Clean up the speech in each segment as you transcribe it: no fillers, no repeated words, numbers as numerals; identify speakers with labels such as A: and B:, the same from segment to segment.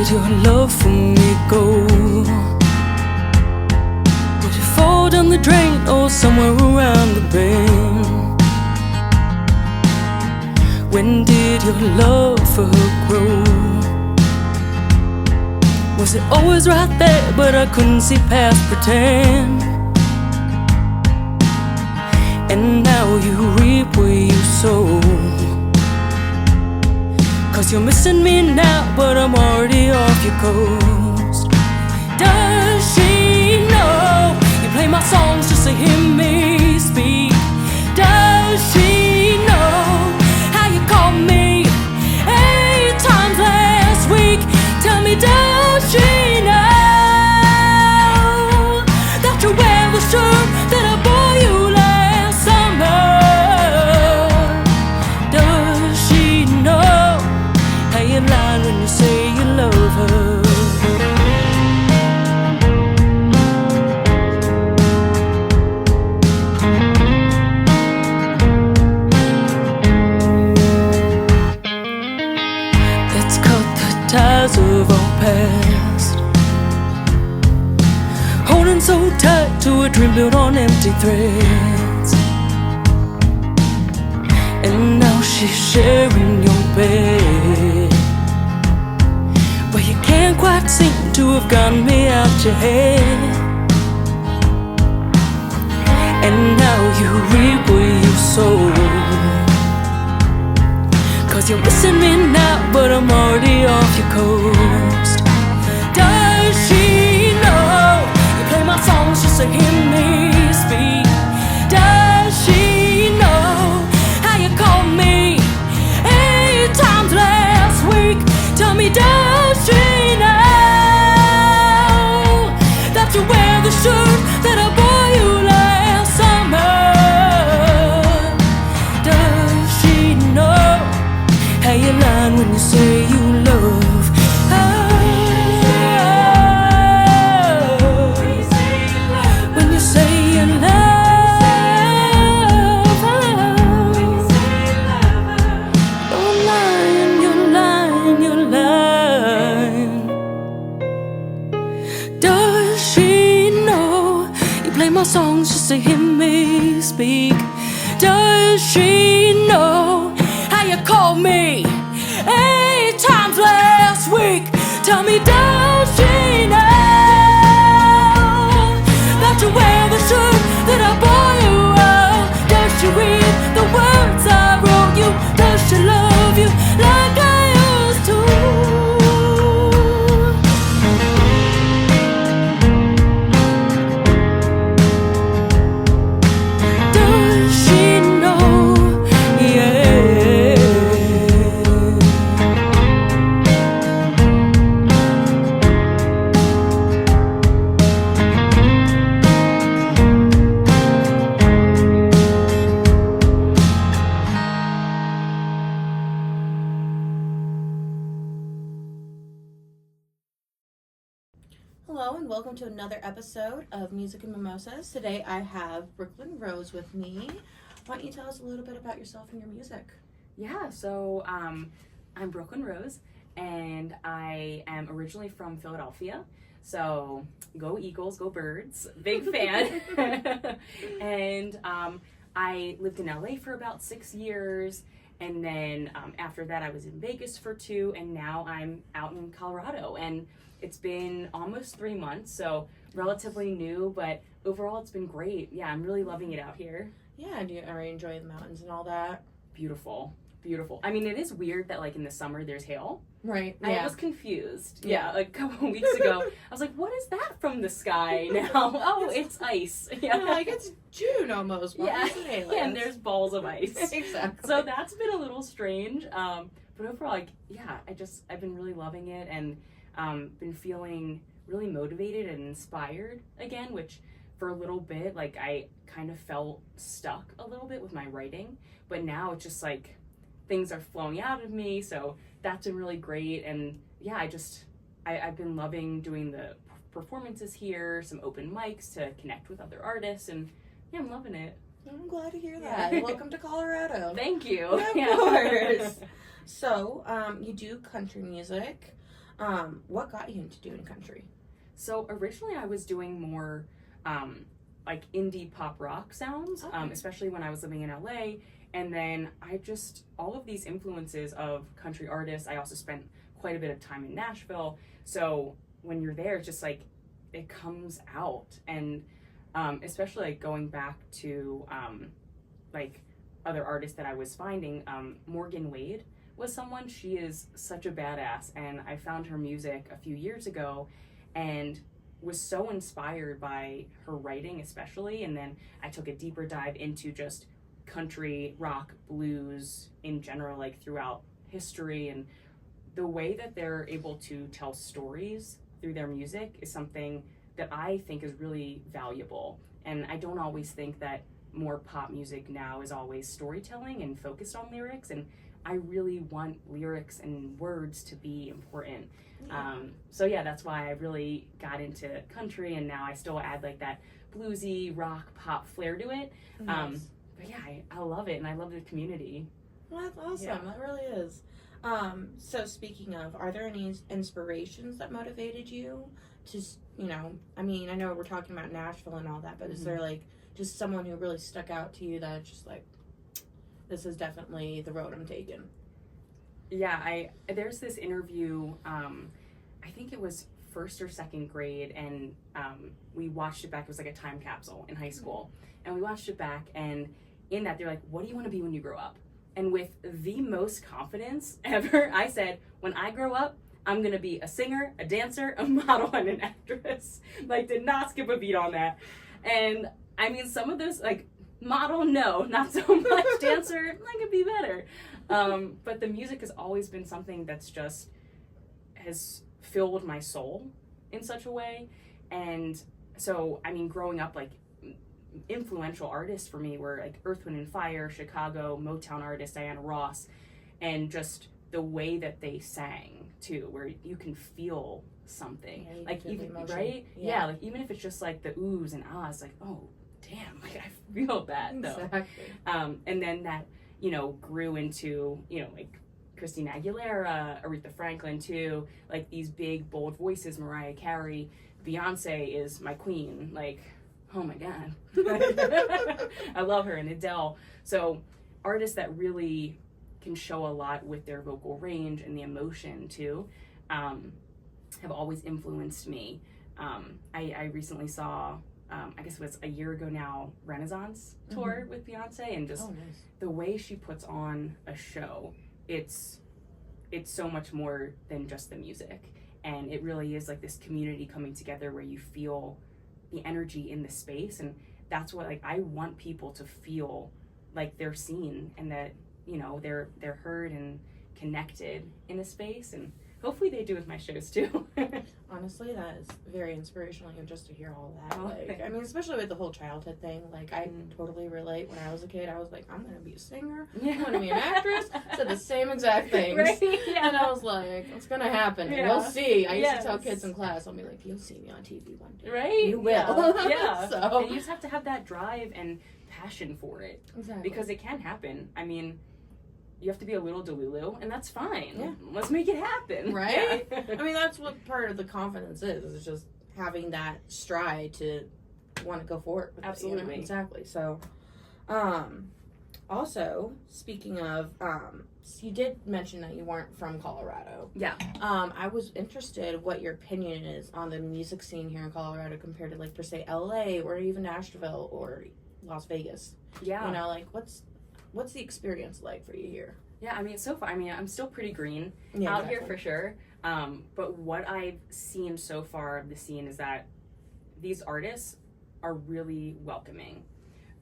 A: did your love for me go? Did it fall down the drain or somewhere around the bend? When did your love for her grow? Was it always right there but I couldn't see past pretend? And now you reap where you sow. 'Cause you're missing me now, but I'm already off your coast. Does she know you play my songs just to hear me speak? Does she know how you called me 8 times last week? Tell me, does she know that you wear the shirt that I bought you last summer? Does she know how you lie when you say you love her? Let's cut the ties of our past, holding so tight to a dream built on empty threads. And now she's sharing your bed, but you can't quite seem to have gotten me out your head. And now you reap where you sow. 'Cause you're missing me now, but I'm already off your coast. Does she know you play my songs just to hear me speak? Does she know how you called me 8 times last week? Tell me, does she know that you wear the shirt that I bought you last summer? Does she know how you lie when you say you love her? When you say you love her. You're lying, you're lying, you're lying. Does she know you play my songs just to hear me speak? Does she know how you called me 8 times last week? Tell me, does she know that you wear the shirt that I bought you? Oh, does she read the words I wrote you? Does she love you like I used to? Does she know? Yeah.
B: Hello and welcome to another episode of Music and Mimosas. Today I have Brooklyn Rose with me. Why don't you tell us a little bit about yourself and your music?
C: Yeah, so I'm Brooklyn Rose, and I am originally from Philadelphia. So go Eagles, go Birds, big fan. And I lived in LA for about 6 years, and then after that I was in Vegas for 2, and now I'm out in Colorado. And it's been almost 3 months, so relatively new, but overall it's been great. Yeah, I'm really loving it out here.
B: Yeah, do you ever enjoy the mountains and all that?
C: Beautiful. I mean, it is weird that like in the summer there's hail.
B: Right.
C: I was confused. Yeah, like a couple of weeks ago, I was like, what is that from the sky now? Oh, it's ice. Yeah.
B: You're like, it's June almost.
C: Yeah. And there's balls of ice.
B: Exactly.
C: So that's been a little strange. But overall, like, yeah, I've been really loving it, and been feeling really motivated and inspired again, which for a little bit, like, I kind of felt stuck a little bit with my writing, but now it's just like things are flowing out of me, so that's been really great. And yeah, I've been loving doing the performances here, some open mics to connect with other artists, and yeah, I'm loving it.
B: I'm glad to hear that. Welcome to Colorado.
C: Thank you.
B: Yeah, of course. So, you do country music. What got you into doing country?
C: So originally I was doing more like indie pop rock sounds,
B: Okay.
C: especially when I was living in LA. And then all of these influences of country artists, I also spent quite a bit of time in Nashville. So when you're there, it's just like, it comes out. And especially like going back to like other artists that I was finding, Morgan Wade was someone, she is such a badass. And I found her music a few years ago and was so inspired by her writing especially. And then I took a deeper dive into just country, rock, blues in general, like throughout history, and the way that they're able to tell stories through their music is something that I think is really valuable. And I don't always think that more pop music now is always storytelling and focused on lyrics, and I really want lyrics and words to be important.
B: Yeah.
C: So yeah, that's why I really got into country, and now I still add like that bluesy rock pop flair to it.
B: Nice.
C: But yeah, I love it, and I love the community.
B: Well, that's awesome.
C: Yeah.
B: That really is. So speaking of, are there any inspirations that motivated you to, I mean, I know we're talking about Nashville and all that, but is there like just someone who really stuck out to you that it's just like, this is definitely the road I'm taking?
C: Yeah, there's this interview, I think it was first or second grade, and we watched it back. It was like a time capsule in high school, and we watched it back, and in that they're like, what do you want to be when you grow up? And with the most confidence ever, I said, when I grow up, I'm gonna be a singer, a dancer, a model, and an actress. Like, did not skip a beat on that. And I mean, some of those, like, model, no, not so much. Dancer, I could be better. But the music has always been something that's just has filled my soul in such a way. And so, I mean, growing up, like, influential artists for me were like Earth, Wind and Fire, Chicago, Motown artist Diana Ross, and just the way that they sang too, where you can feel something,
B: Yeah, you
C: like
B: can feel the
C: even
B: emotion.
C: right,
B: Yeah.
C: like even if it's just like the oohs and ahs, like, oh damn, like I feel that though.
B: Exactly.
C: And then that grew into like Christina Aguilera, Aretha Franklin too, like these big bold voices, Mariah Carey, Beyonce is my queen, like, oh my god. I love her, and Adele. So artists that really can show a lot with their vocal range and the emotion too, have always influenced me. I recently saw, I guess it was a year ago now, Renaissance tour with Beyonce, and just the way she puts on a show, it's so much more than just the music. And it really is like this community coming together where you feel the energy in the space, and that's what, like, I want people to feel like they're seen and that they're heard and connected in a space, and hopefully they do with my shows too.
B: Honestly, that is very inspirational, even just to hear all that.
C: Oh,
B: Like,
C: thanks.
B: I mean, especially with the whole childhood thing. Like, I totally relate. When I was a kid, I was like, I'm gonna be a singer.
C: Yeah.
B: I'm gonna be an actress. Said the same exact things.
C: Right? Yeah.
B: And I was like, it's gonna happen.
C: Yeah.
B: You'll see. I used to tell
C: Yes.
B: kids in class, I'll be like, you'll see me on TV one day.
C: Right?
B: You will.
C: Yeah.
B: So.
C: And you just have to have that drive and passion for it,
B: Exactly.
C: because it can happen. I mean, you have to be a little delulu, and that's fine.
B: Yeah.
C: Let's make it happen.
B: Right?
C: Yeah.
B: I mean, that's what part of the confidence is. It's just having that stride to want to go for it. With
C: Absolutely.
B: It, exactly. So, also, speaking of, you did mention that you weren't from Colorado.
C: Yeah.
B: I was interested what your opinion is on the music scene here in Colorado compared to, like, per se, LA or even Nashville or Las Vegas.
C: Yeah.
B: Like, what's the experience like for you here?
C: Yeah, I mean, so far, I'm still pretty green
B: Yeah,
C: out here for sure. But what I've seen so far of the scene is that these artists are really welcoming.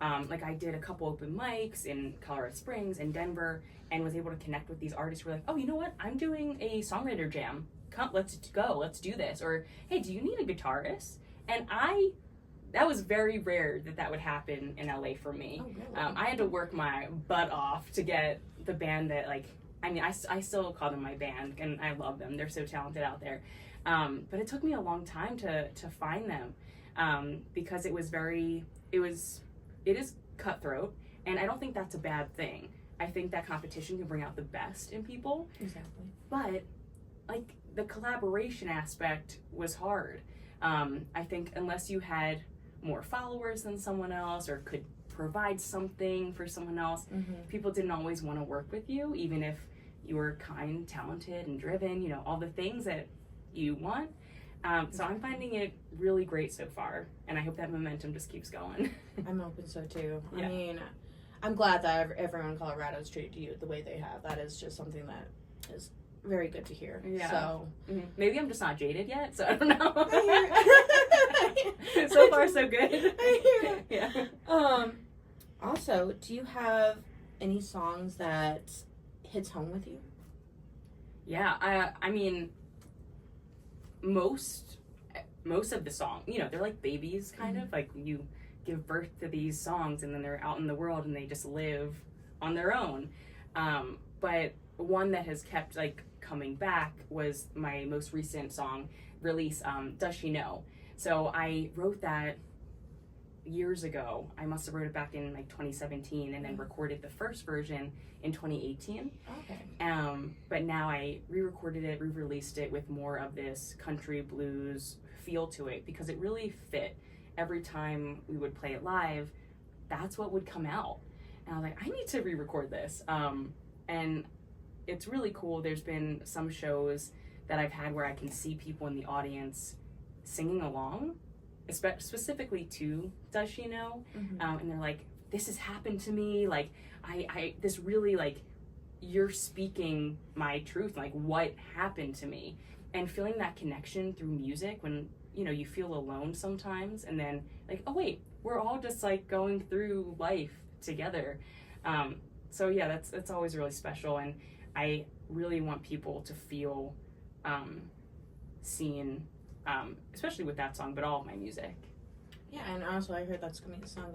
C: Like, I did a couple open mics in Colorado Springs and Denver, and was able to connect with these artists who were like, oh, you know what? I'm doing a songwriter jam. Come, let's go. Let's do this. Or, hey, do you need a guitarist? And that was very rare that would happen in LA for me.
B: Oh, really?
C: I had to work my butt off to get the band that, like, I mean, I still call them my band, and I love them. They're so talented out there. But it took me a long time to find them, because it is cutthroat, and I don't think that's a bad thing. I think that competition can bring out the best in people.
B: Exactly.
C: But, like, the collaboration aspect was hard. I think unless you had more followers than someone else or could provide something for someone else, people didn't always want to work with you, even if you were kind, talented, and driven, you know, all the things that you want. So I'm finding it really great so far, and I hope that momentum just keeps going.
B: I'm hoping so too.
C: Yeah.
B: I mean, I'm glad that everyone in Colorado has treated you the way they have. That is just something that is very good to hear.
C: Yeah.
B: So
C: maybe I'm just not jaded yet, so I don't know.
B: I hear it.
C: So far, so good.
B: I hear it.
C: Yeah.
B: Also, do you have any songs that hits home with you?
C: Yeah. I mean, most of the song, you know, they're like babies, kind of like you give birth to these songs and then they're out in the world and they just live on their own. But one that has kept like coming back was my most recent song release, Does She Know? So I wrote that years ago. I must have wrote it back in like 2017 and then recorded the first version in 2018.
B: Okay.
C: But now I re-recorded it, re-released it with more of this country blues feel to it because it really fit. Every time we would play it live, that's what would come out. And I was like, I need to re-record this. And it's really cool. There's been some shows that I've had where I can see people in the audience singing along, specifically to Does She Know? And they're like, this has happened to me. Like, this really, like, you're speaking my truth, like what happened to me. And feeling that connection through music when, you know, you feel alone sometimes and then like, oh wait, we're all just like going through life together. So yeah, that's always really special. And I really want people to feel seen, especially with that song, but all of my music.
B: Yeah, and also I heard that's going to be a song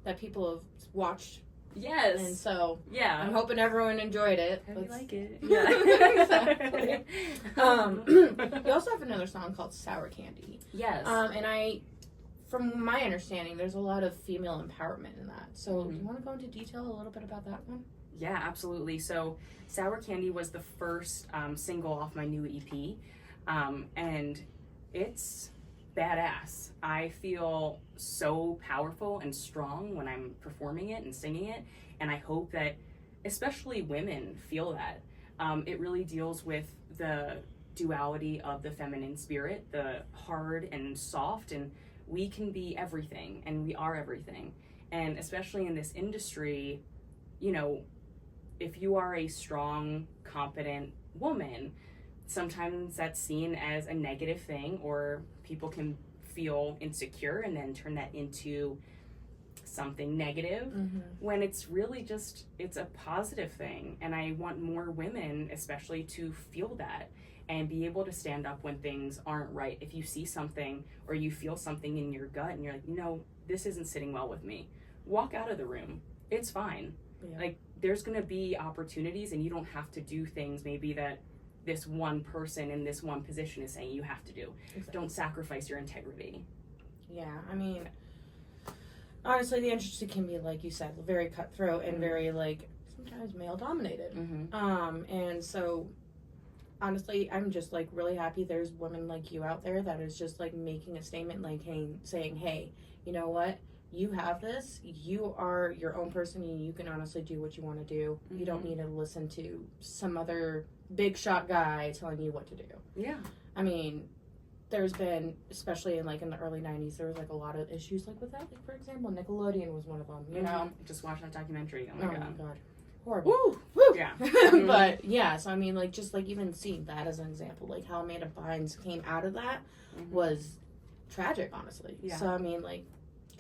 B: that people have watched.
C: Yes.
B: And so
C: yeah,
B: I'm hoping everyone enjoyed it.
C: I like it.
B: Yeah. Exactly. You also have another song called Sour Candy.
C: Yes.
B: And from my understanding, there's a lot of female empowerment in that. So do you want to go into detail a little bit about that one?
C: Yeah, absolutely. So Sour Candy was the first single off my new EP. And it's badass. I feel so powerful and strong when I'm performing it and singing it, and I hope that especially women feel that. It really deals with the duality of the feminine spirit, the hard and soft, and we can be everything, and we are everything. And especially in this industry, you know, if you are a strong, competent woman, sometimes that's seen as a negative thing, or people can feel insecure and then turn that into something negative when it's really just, it's a positive thing. And I want more women especially to feel that and be able to stand up when things aren't right. If you see something or you feel something in your gut and you're like, you know, this isn't sitting well with me, walk out of the room. It's fine.
B: Yeah.
C: Like, there's gonna be opportunities and you don't have to do things maybe that this one person in this one position is saying you have to do. Exactly. Don't sacrifice your integrity.
B: Yeah, I mean, honestly, the industry can be, like you said, very cutthroat and very, like, sometimes male-dominated. And so, honestly, I'm just, like, really happy there's women like you out there that is just, like, making a statement, like, hey, saying, hey, you know what? You have this. You are your own person, and you can honestly do what you want to do. You don't need to listen to some other big shot guy telling you what to do. Yeah. I mean, there's been, especially in the early 90s, there was like a lot of issues like with that. Like, for example, Nickelodeon was one of them, you know?
C: Just watched that documentary. Oh my god.
B: Horrible. Woo!
C: Woo! Yeah.
B: But yeah, so I mean, like, just like even seeing that as an example, like how Amanda Bynes came out of that was tragic, honestly. Yeah. So I mean, like,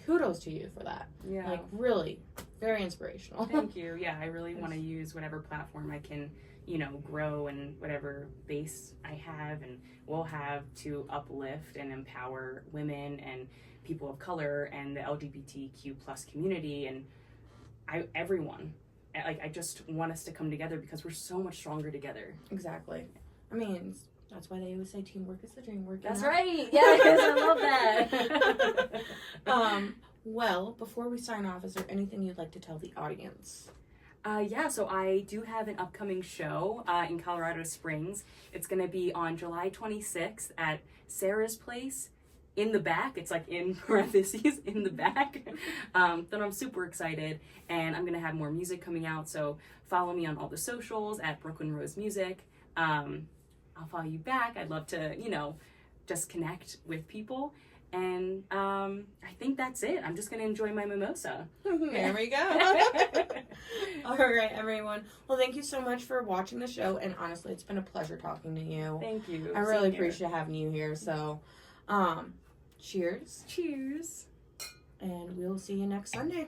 B: kudos to you for that. Yeah. Like, really, very inspirational.
C: Thank you. Yeah, I really want to use whatever platform I can, you know, grow and whatever base I have and will have to uplift and empower women and people of color and the LGBTQ plus community and everyone. I just want us to come together because we're so much stronger together.
B: Exactly. I mean, that's why they always say teamwork is the dream work.
C: That's right. Yes, I love that.
B: Well, before we sign off, is there anything you'd like to tell the audience?
C: Yeah, so I do have an upcoming show in Colorado Springs. It's going to be on July 26th at Sarah's Place in the back. It's like in parentheses, in the back. Then I'm super excited, and I'm going to have more music coming out. So follow me on all the socials at Brooklyn Rose Music. I'll follow you back. I'd love to, just connect with people. And I think that's it. I'm just going to enjoy my mimosa.
B: There we go. All right, everyone. Well, thank you so much for watching the show. And honestly, it's been a pleasure talking to you.
C: Thank you.
B: I really appreciate having you here. So, cheers.
C: Cheers.
B: And we'll see you next Sunday.